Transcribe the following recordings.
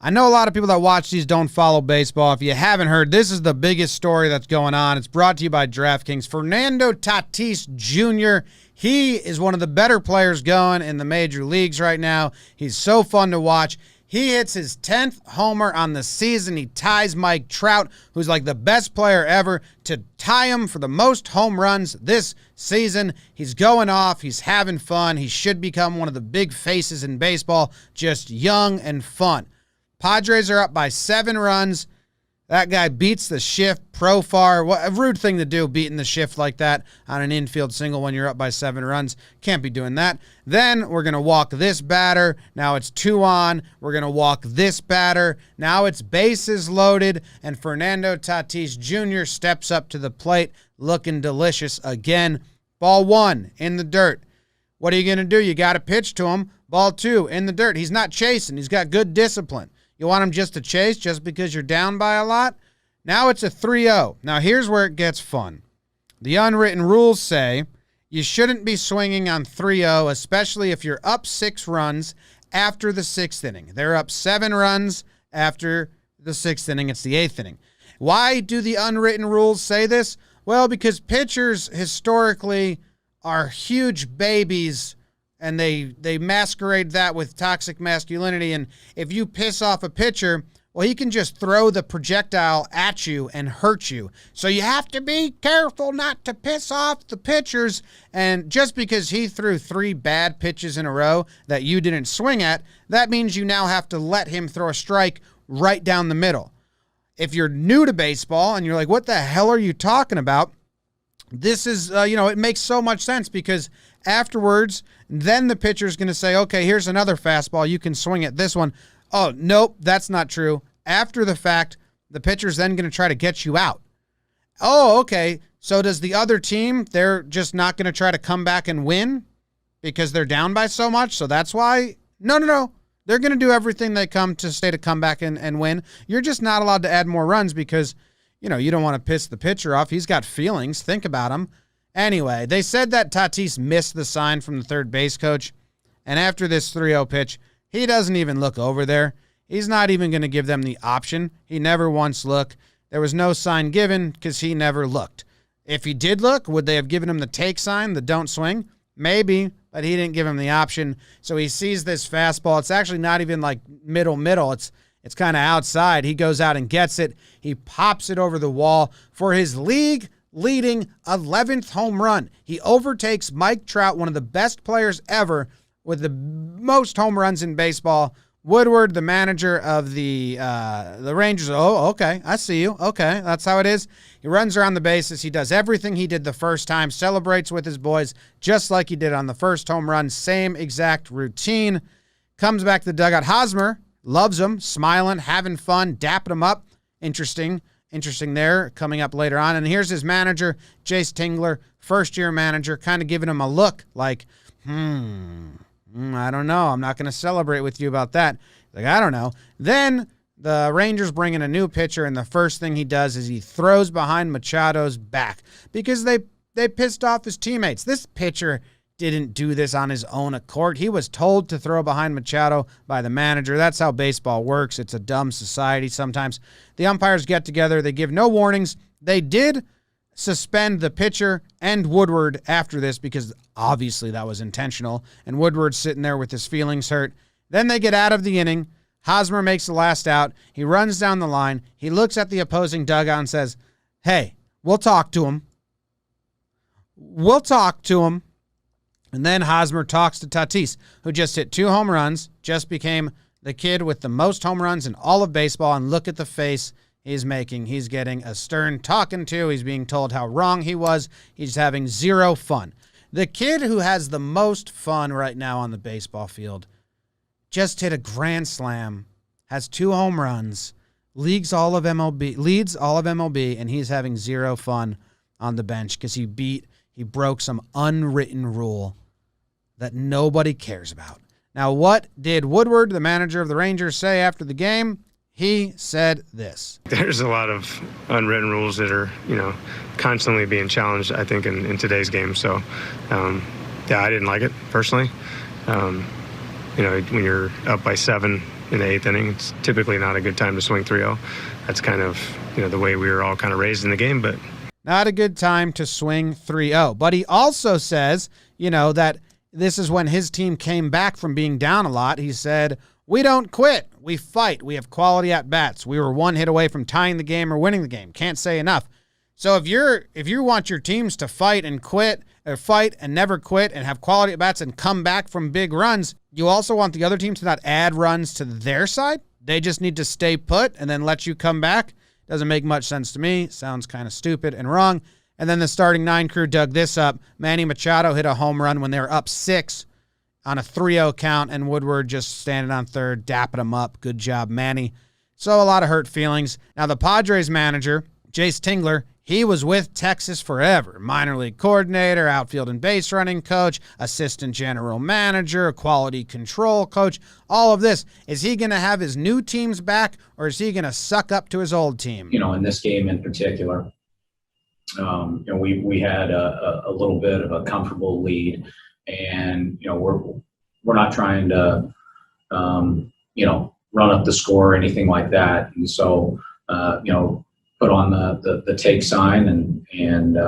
I know a lot of people that watch these don't follow baseball. If you haven't heard, this is the biggest story that's going on. It's brought to you by DraftKings. Fernando Tatis Jr., he is one of the better players going in the major leagues right now. He's so fun to watch. He hits his 10th homer on the season. He ties Mike Trout, who's like the best player ever, to tie him for the most home runs this season. He's going off. He's having fun. He should become one of the big faces in baseball, just young and fun. Padres are up by 7 runs. That guy beats the shift. Profar, what a rude thing to do, beating the shift like that on an infield single when you're up by 7 runs. Can't be doing that. Then we're going to walk this batter. Now it's 2 on. We're going to walk this batter. Now it's bases loaded, and Fernando Tatis Jr. steps up to the plate looking delicious again. Ball 1 in the dirt. What are you going to do? You got to pitch to him. Ball 2 in the dirt. He's not chasing. He's got good discipline. You want him just to chase just because you're down by a lot? Now it's a 3-0. Now here's where it gets fun. The unwritten rules say you shouldn't be swinging on 3-0, especially if you're up 6 runs after the 6th inning. They're up 7 runs after the 6th inning. It's the 8th inning. Why do the unwritten rules say this? Well, because pitchers historically are huge babies, and they masquerade that with toxic masculinity. And if you piss off a pitcher, well, he can just throw the projectile at you and hurt you. So you have to be careful not to piss off the pitchers. And just because he threw 3 bad pitches in a row that you didn't swing at, that means you now have to let him throw a strike right down the middle. If you're new to baseball and you're like, what the hell are you talking about? This is, it makes so much sense, because afterwards, then the pitcher's going to say, okay, here's another fastball. You can swing at this one. Oh, nope, that's not true. After the fact, the pitcher's then going to try to get you out. Oh, okay. So does the other team, they're just not going to try to come back and win because they're down by so much? So that's why? No. They're going to do everything they come to come back and win. You're just not allowed to add more runs because, you don't want to piss the pitcher off. He's got feelings. Think about him. Anyway, they said that Tatis missed the sign from the third base coach, and after this 3-0 pitch, he doesn't even look over there. He's not even going to give them the option. He never once looked. There was no sign given because he never looked. If he did look, would they have given him the take sign, the don't swing? Maybe, but he didn't give him the option. So he sees this fastball. It's actually not even like middle. It's kind of outside. He goes out and gets it. He pops it over the wall for his league-leading 11th home run. He overtakes Mike Trout, one of the best players ever, with the most home runs in baseball. Woodward, the manager of the Rangers. Oh, okay, I see you. Okay, that's how it is. He runs around the bases. He does everything he did the first time, celebrates with his boys just like he did on the first home run. Same exact routine. Comes back to the dugout. Hosmer loves him, smiling, having fun, dapping him up. Interesting there, coming up later on. And here's his manager, Jace Tingler, first-year manager, kind of giving him a look like, I don't know. I'm not going to celebrate with you about that. Like, I don't know. Then the Rangers bring in a new pitcher, and the first thing he does is he throws behind Machado's back because they pissed off his teammates. This pitcher didn't do this on his own accord. He was told to throw behind Machado by the manager. That's how baseball works. It's a dumb society sometimes. The umpires get together. They give no warnings. They did suspend the pitcher and Woodward after this because obviously that was intentional, and Woodward's sitting there with his feelings hurt. Then they get out of the inning. Hosmer makes the last out. He runs down the line. He looks at the opposing dugout and says, hey, we'll talk to him. And then Hosmer talks to Tatis, who just hit 2 home runs, just became the kid with the most home runs in all of baseball, and look at the face he's making. He's getting a stern talking to. He's being told how wrong he was. He's having 0 fun. The kid who has the most fun right now on the baseball field just hit a grand slam, has 2 home runs, leads all of MLB, and he's having 0 fun on the bench because he broke some unwritten rule that nobody cares about. Now, what did Woodward, the manager of the Rangers, say after the game? He said this. There's a lot of unwritten rules that are, constantly being challenged, I think, in today's game. So, I didn't like it personally. When you're up by 7 in the 8th inning. It's typically not a good time to swing 3-0. That's kind of, the way we were all kind of raised in the game, but not a good time to swing 3-0. But he also says, that this is when his team came back from being down a lot. He said, "We don't quit. We fight. We have quality at-bats. We were one hit away from tying the game or winning the game." Can't say enough. So if you want your teams to fight and quit, or fight and never quit and have quality at-bats and come back from big runs, you also want the other team to not add runs to their side. They just need to stay put and then let you come back. Doesn't make much sense to me. Sounds kind of stupid and wrong. And then the starting 9 crew dug this up. Manny Machado hit a home run when they were up 6 on a 3-0 count, and Woodward just standing on third, dapping him up. Good job, Manny. So a lot of hurt feelings. Now the Padres manager, Jace Tingler, he was with Texas forever. Minor league coordinator, outfield and base running coach, assistant general manager, quality control coach, all of this. Is he going to have his new teams back, or is he going to suck up to his old team? In this game in particular, we had a little bit of a comfortable lead, and we're not trying to run up the score or anything like that. And so put on the take sign and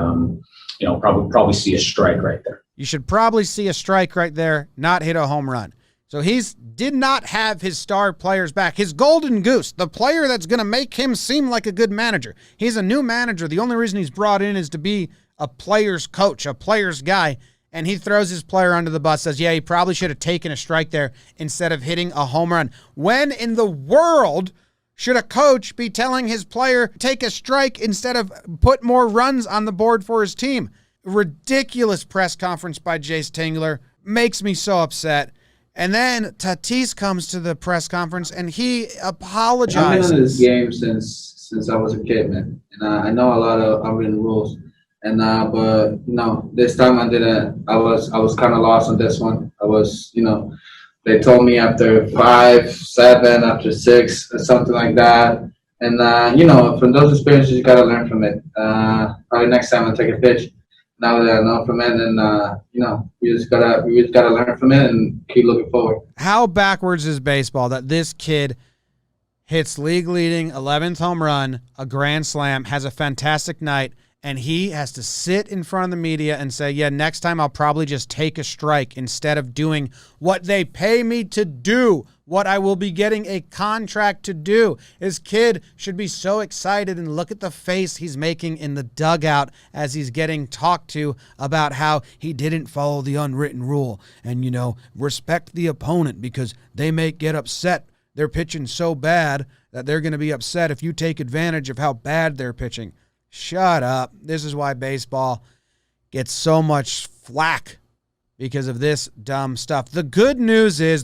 probably see a strike right there. You should probably see a strike right there, not hit a home run. So he's did not have his star players back. His golden goose, the player that's going to make him seem like a good manager. He's a new manager. The only reason he's brought in is to be a player's coach, a player's guy. And he throws his player under the bus, says, yeah, he probably should have taken a strike there instead of hitting a home run. When in the world should a coach be telling his player take a strike instead of put more runs on the board for his team? Ridiculous press conference by Jace Tingler. Makes me so upset. And then Tatis comes to the press conference and he apologizes. I've been in this game since I was a kid, man. And I know a lot of unwritten rules. And but this time I didn't. I was kind of lost on this one. I was, they told me after 5, 7, after 6, or something like that. And from those experiences, you gotta learn from it. Probably next time I'll take a pitch. Now that I know from it, and we just gotta learn from it and keep looking forward. How backwards is baseball that this kid hits league leading 11th home run, a grand slam, has a fantastic night, and he has to sit in front of the media and say, yeah, next time I'll probably just take a strike instead of doing what they pay me to do, what I will be getting a contract to do. His kid should be so excited, and look at the face he's making in the dugout as he's getting talked to about how he didn't follow the unwritten rule and, respect the opponent because they may get upset. They're pitching so bad that they're going to be upset if you take advantage of how bad they're pitching. Shut up. This is why baseball gets so much flack, because of this dumb stuff. The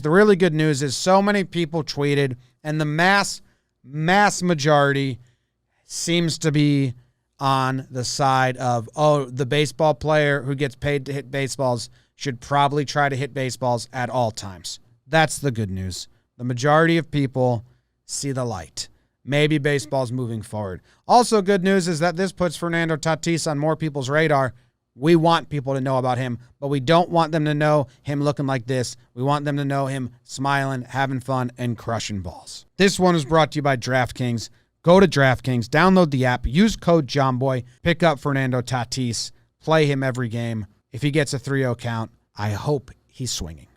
really good news is so many people tweeted, and the mass majority seems to be on the side of, the baseball player who gets paid to hit baseballs should probably try to hit baseballs at all times. That's the good news. The majority of people see the light. Maybe baseball's moving forward. Also, good news is that this puts Fernando Tatis on more people's radar. We want people to know about him, but we don't want them to know him looking like this. We want them to know him smiling, having fun, and crushing balls. This one is brought to you by DraftKings. Go to DraftKings, download the app, use code JOHNBOY, pick up Fernando Tatis, play him every game. If he gets a 3-0 count, I hope he's swinging.